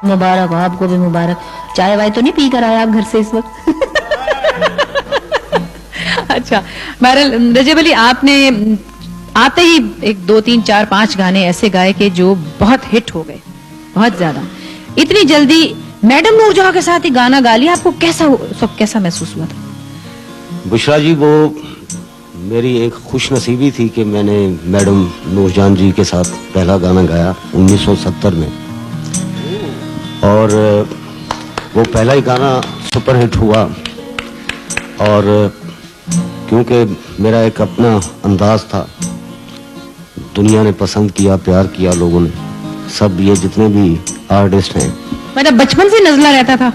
मुबारक हो, आपको भी मुबारक। चाय वाय तो नहीं पी कर आए आप घर से इस वक्त? अच्छा बहरहाल रजब अली, आपने आते ही 1, 2, 3, 4, 5 गाने ऐसे गाए कि जो बहुत हिट हो गए, बहुत ज्यादा। इतनी जल्दी मैडम नूरजहां के साथ ही गाना गा लिया, आपको कैसा महसूस हुआ था? बुशरा जी, वो मेरी एक खुश नसीबी थी कि मैंने मैडम नूरजहां जी के साथ पहला गाना गाया 1970 में, और वो पहला ही गाना सुपरहिट हुआ। और क्योंकि मेरा एक अपना अंदाज था, दुनिया ने पसंद किया, प्यार किया लोगों ने, सब ये जितने भी आर्टिस्ट हैं। मतलब बचपन से नजला रहता था?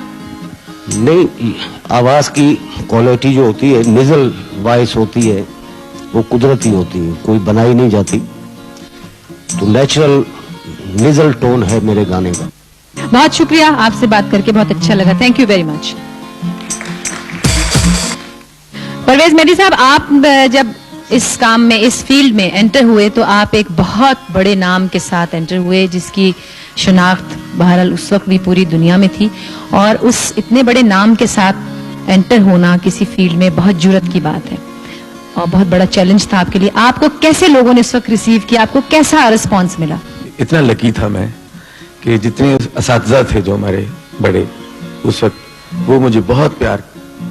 नहीं, आवाज की क्वालिटी जो होती है, निजल वॉइस होती है, वो कुदरती होती है, कोई बनाई नहीं जाती, तो नेचुरल निजल टोन है मेरे गाने का। बहुत शुक्रिया, आपसे बात करके बहुत अच्छा लगा, thank you very much. Parvez Mehdi sahab, आप जब इस काम में, इस फील्ड में एंटर हुए तो आप एक बहुत बड़े नाम के साथ एंटर हुए, जिसकी शनाख्त बहरहाल उस वक्त भी पूरी दुनिया में थी, और उस इतने बड़े नाम के साथ एंटर होना किसी फील्ड में बहुत जुर्रत की बात है और बहुत बड़ा चैलेंज था आपके लिए। आपको कैसे लोगों ने इस वक्त रिसीव किया, आपको कैसा रिस्पॉन्स मिला? इतना लकी था मैं कि जितने असातिज़ा थे जो हमारे बड़े उस वक्त, वो मुझे बहुत प्यार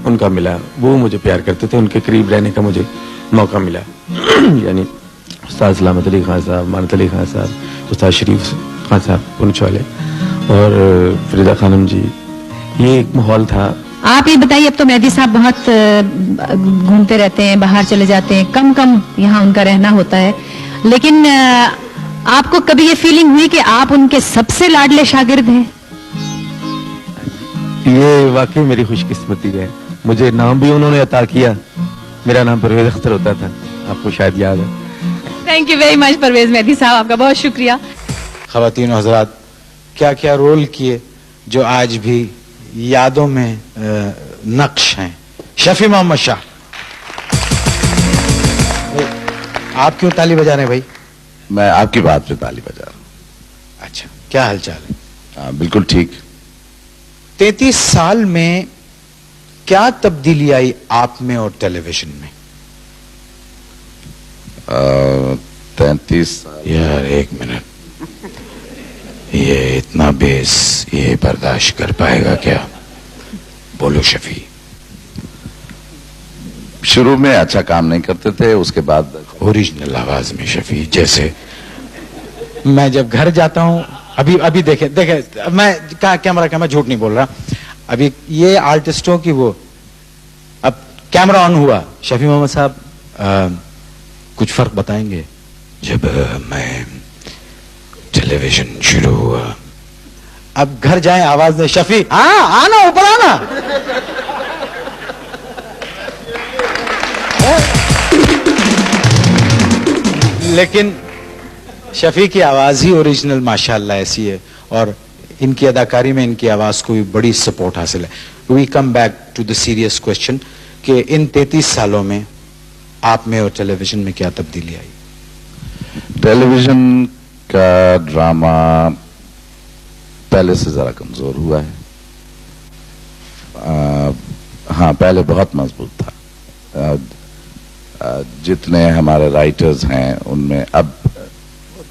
उनका मिला, वो मुझे प्यार करते थे, उनके करीब रहने का मुझे मौका मिला। यानी उस्ताद सलामत अली खान साहब, मानत अली खान साहब, उस्ताद शरीफ खान साहब पुंछ वाले, और फरीदा खानम जी, ये एक माहौल था। आप ये बताइए, अब तो मेहदी साहब बहुत घूमते रहते हैं, बाहर चले जाते हैं, कम यहाँ उनका रहना होता है, लेकिन आपको कभी ये फीलिंग हुई कि आप उनके सबसे लाडले शागिर्द हैं? ये वाकई मेरी खुशकिस्मती है, मुझे नाम भी उन्होंने अता किया, मेरा नाम परवेज अख्तर होता था, आपको शायद याद है। Thank you very much Parvez Mehdi sahab, आपका बहुत शुक्रिया। ख़वातीन और हज़रात, क्या क्या रोल किए जो आज भी यादों में नक्श हैं। शफी मोहम्मद शाह, आप क्यों ताली बजा रहे हैं भाई? मैं आपकी बात पे ताली बजा रहा हूँ। अच्छा, क्या हालचाल है? हाँ, बिल्कुल ठीक। 33 साल में क्या तब्दीली आई आप में और टेलीविजन में? 33 यार एक मिनट, ये इतना बेस ये बर्दाश्त कर पाएगा क्या? बोलो शफी। शुरू में अच्छा काम नहीं करते थे, उसके बाद ओरिजिनल आवाज में शफी, जैसे मैं जब घर जाता हूं, अभी देखे मैं कैमरा मैं झूठ नहीं बोल रहा, अभी ये आर्टिस्टों की वो, अब कैमरा ऑन हुआ, शफी मोहम्मद साहब कुछ फर्क बताएंगे? जब मैं टेलीविजन शुरू हुआ, अब घर जाए आवाज दे, शफी हाँ आना, ऊपर आना। लेकिन शफी की आवाज ही ओरिजिनल माशाल्लाह ऐसी है, और इनकी अदाकारी में इनकी आवाज को भी बड़ी सपोर्ट हासिल है। We come back to the serious question कि इन 33 सालों में आप में और टेलीविजन में क्या तब्दीली आई? टेलीविजन का ड्रामा पहले से जरा कमजोर हुआ है। हाँ, पहले बहुत मजबूत था। जितने हमारे राइटर्स हैं उनमें अब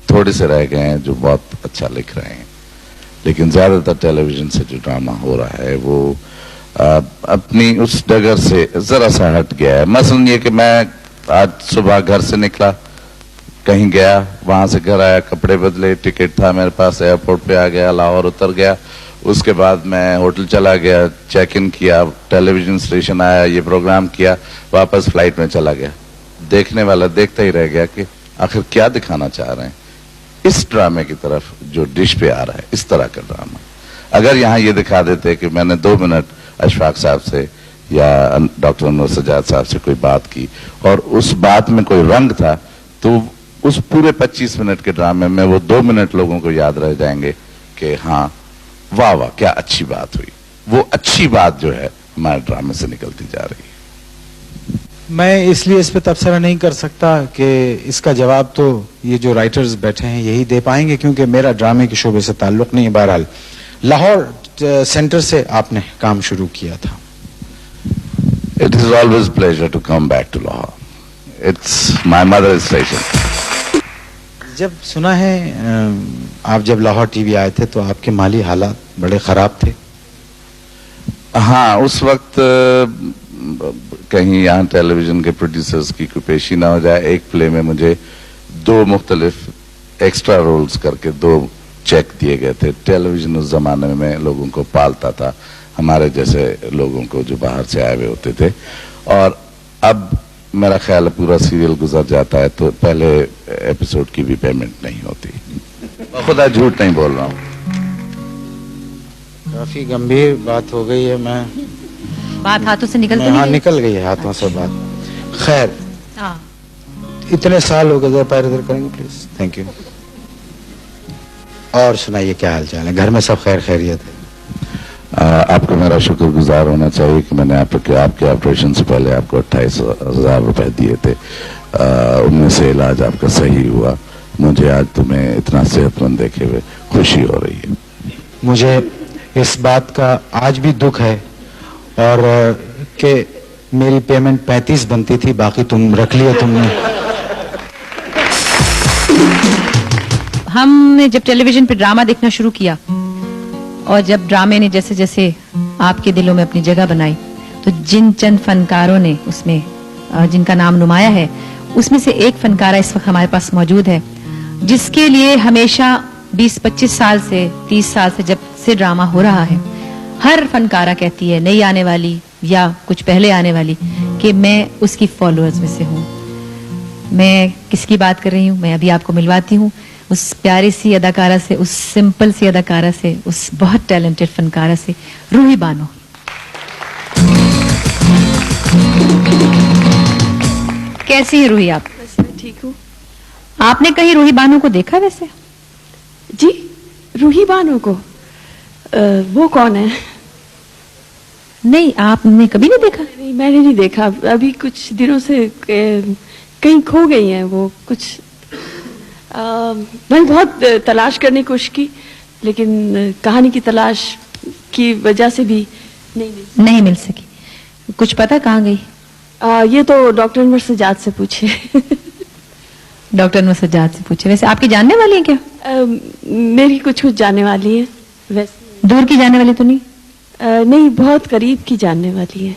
थोड़े से रह गए हैं जो बहुत अच्छा लिख रहे हैं, लेकिन ज्यादातर टेलीविजन से जो ड्रामा हो रहा है वो अपनी उस डगर से जरा सा हट गया है। मसलन ये कि मैं आज सुबह घर से निकला, कहीं गया, वहां से घर आया, कपड़े बदले, टिकट था मेरे पास, एयरपोर्ट पे आ गया, लाहौर उतर गया, उसके बाद मैं होटल चला गया, चेक इन किया, टेलीविजन स्टेशन आया, ये प्रोग्राम किया, वापस फ्लाइट में चला गया। देखने वाला देखता ही रह गया कि आखिर क्या दिखाना चाह रहे हैं इस ड्रामे की तरफ जो डिश पे आ रहा है, इस तरह का ड्रामा। अगर यहाँ ये दिखा देते कि मैंने 2 मिनट अशफाक साहब से या डॉक्टर अनवर सजाद साहब से कोई बात की और उस बात में कोई रंग था, तो उस पूरे 25 मिनट के ड्रामे में वो 2 मिनट लोगों को याद रह जाएंगे कि हाँ वाह वाह क्या अच्छी बात हुई। वो अच्छी बात जो है हमारे ड्रामे से निकलती जा रही है। मैं इसलिए इस पे तबसरा नहीं कर सकता कि इसका जवाब तो ये जो राइटर्स बैठे हैं यही दे पाएंगे, क्योंकि मेरा ड्रामे के शोबे से ताल्लुक नहीं है। बहरहाल लाहौर सेंटर से आपने काम शुरू किया था। It is always pleasure to come back to Lahore. It's my mother's station. जब सुना है आप जब लाहौर टीवी आए थे तो आपके माली हालात बड़े खराब थे। हाँ, उस वक्त कहीं यहाँ टेलीविजन के प्रोड्यूसर्स की कोई पेशी ना हो जाए, एक प्ले में मुझे 2 मुख्तलिफ एक्स्ट्रा रोल्स करके 2 चेक दिए गए थे। टेलीविजन उस जमाने में लोगों को पालता था, हमारे जैसे लोगों को जो बाहर से आए हुए होते थे। और अब मेरा ख्याल है पूरा सीरियल गुजर जाता है तो पहले एपिसोड की भी पेमेंट नहीं होती। खुदा झूठ नहीं बोल रहा हूँ। काफी गंभीर बात हो गई है। मैं बात हाथों से निकल तो हाँ, नहीं गई? निकल गई है हाथों से बात। खैर, हाँ, इतने साल हो गए, जरा पैर इधर करेंगे प्लीज। Thank you. और सुनाइए, क्या हाल चाल है? घर में सब खैर खैरियत है? आपको मेरा शुक्रगुजार होना चाहिए कि मैंने आपके ऑपरेशन से पहले आपको 28,000 रुपए दिए थे। उनमें से इलाज आपका सही हुआ। मुझे आज तुम्हें इतना सेहतमंद देखे हुए खुशी हो रही है। मुझे इस बात का आज भी दुख है और कि मेरी पेमेंट 35 बनती थी, बाकी तुम रख लिया तुमने। हमने जब टेलीविजन पे ड्रामा देखना शुरू किया और जब ड्रामे ने जैसे जैसे आपके दिलों में अपनी जगह बनाई, तो जिन चंद फनकारों ने उसमें जिनका नाम नुमाया है, उसमें से एक फनकारा इस वक्त हमारे पास मौजूद है, जिसके लिए हमेशा 20-25 साल से 30 साल से जब से ड्रामा हो रहा है, हर फनकारा कहती है, नई आने वाली या कुछ पहले आने वाली, कि मैं उसकी फॉलोअर्स में से हूँ। मैं किसकी बात कर रही हूँ? मैं अभी आपको मिलवाती हूँ उस प्यारी सी अदाकारा से, उस सिंपल सी अदाकारा से, उस बहुत टैलेंटेड फनकारा से, रूही बानो। कैसी है रूही आप? बस मैं ठीक हूँ। आपने कहीं रूही बानो को देखा वैसे? जी, रूही बानो को? वो कौन है? नहीं, आपने कभी नहीं देखा? नहीं, मैंने नहीं देखा। अभी कुछ दिनों से कहीं खो गई हैं वो। कुछ मैंने बहुत तलाश करने की कोशिश की, लेकिन कहानी की तलाश की वजह से भी नहीं मिल सकी। कुछ पता कहाँ गई? ये तो डॉक्टर अनवर सज्जाद से पूछे। डॉक्टर अनवर सज्जाद से पूछे। वैसे आपकी जानने वाली है क्या? मेरी कुछ जानने वाली है। वैसे दूर की जानने वाली तो नहीं? नहीं, बहुत करीब की जानने वाली है।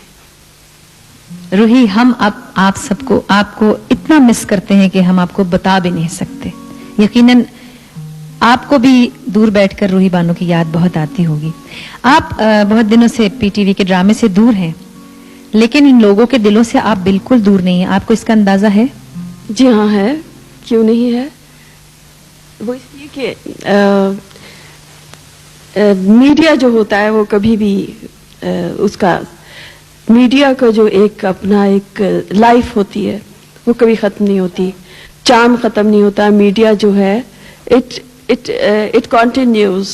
रूही, हम अब आप सबको, आपको इतना मिस करते हैं कि हम आपको बता भी नहीं सकते। यकीनन आपको भी दूर बैठकर रूही बानो की याद बहुत आती होगी। आप बहुत दिनों से पीटीवी के ड्रामे से दूर हैं, लेकिन इन लोगों के दिलों से आप बिल्कुल दूर नहीं हैं। आपको इसका अंदाजा है? जी हाँ है, क्यों नहीं है। वो इसलिए कि मीडिया जो होता है वो कभी भी उसका मीडिया का जो एक अपना एक लाइफ होती है वो कभी खत्म नहीं होती, चार्म खत्म नहीं होता। मीडिया जो है it continues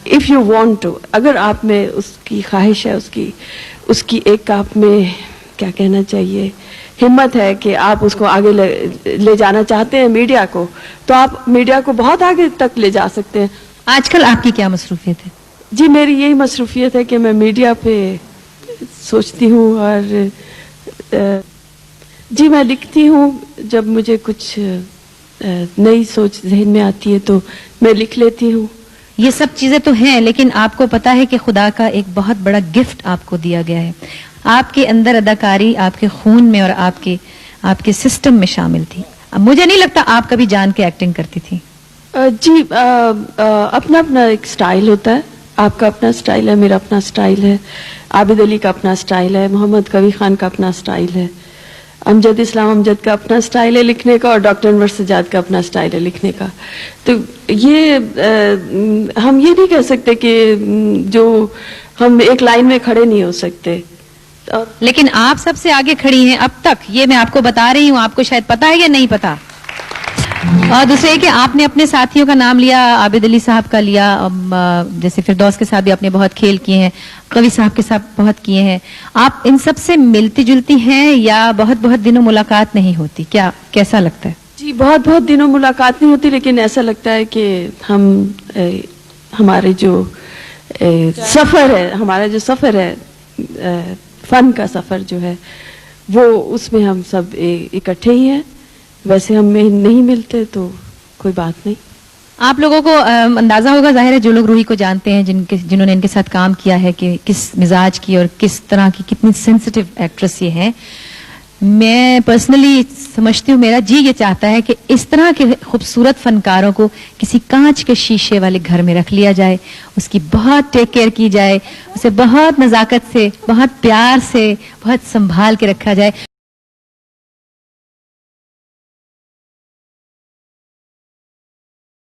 if you want to. अगर आप में उसकी ख्वाहिश है, उसकी एक आप में क्या कहना चाहिए, हिम्मत है कि आप उसको आगे ले जाना चाहते हैं मीडिया को, तो आप मीडिया को बहुत आगे तक ले जा सकते हैं। आजकल आपकी क्या मसरूफियत है? जी, मेरी यही मसरूफियत है कि मैं मीडिया पे सोचती हूँ और जी मैं लिखती हूँ। जब मुझे कुछ नई सोच जहन में आती है तो मैं लिख लेती हूँ। ये सब चीजें तो हैं, लेकिन आपको पता है कि खुदा का एक बहुत बड़ा गिफ्ट आपको दिया गया है। आपके अंदर अदाकारी आपके खून में और आपके सिस्टम में शामिल थी। अब मुझे नहीं लगता आप कभी जान के एक्टिंग करती थी। जी, अपना अपना एक स्टाइल होता है। आपका अपना स्टाइल है, मेरा अपना स्टाइल है, आबिद अली का अपना स्टाइल है, मोहम्मद कबीर खान का अपना स्टाइल है, अमजद इस्लाम अमजद का अपना स्टाइल है लिखने का, और डॉक्टर अनवर सज्जाद का अपना स्टाइल है लिखने का। तो ये हम ये नहीं कह सकते कि जो हम एक लाइन में खड़े नहीं हो सकते। लेकिन आप सबसे आगे खड़ी हैं अब तक, ये मैं आपको बता रही हूँ। आपको शायद पता है या नहीं पता। और दूसरे कि आपने अपने साथियों का नाम लिया, आबिद अली साहब का लिया, जैसे फिरदौस के साथ भी आपने बहुत खेल किए हैं, कवि साहब के साथ बहुत किए हैं। आप इन सब से मिलती जुलती हैं या बहुत बहुत दिनों मुलाकात नहीं होती? क्या कैसा लगता है? जी, बहुत बहुत दिनों मुलाकात नहीं होती, लेकिन ऐसा लगता है कि हमारे जो सफर है, हमारा जो सफर है फन का सफर जो है वो, उसमें हम सब इकट्ठे ही हैं। वैसे हमें नहीं मिलते तो कोई बात नहीं। आप लोगों को अंदाजा होगा, जाहिर है जो लोग रूही को जानते हैं, जिन्होंने इनके साथ काम किया है, कि किस मिजाज की और किस तरह की, कितनी सेंसिटिव एक्ट्रेस ये है। मैं पर्सनली समझती हूँ, मेरा जी ये चाहता है कि इस तरह के खूबसूरत फनकारों को किसी कांच के शीशे वाले घर में रख लिया जाए, उसकी बहुत टेक केयर की जाए, उसे बहुत नजाकत से, बहुत प्यार से, बहुत संभाल के रखा जाए।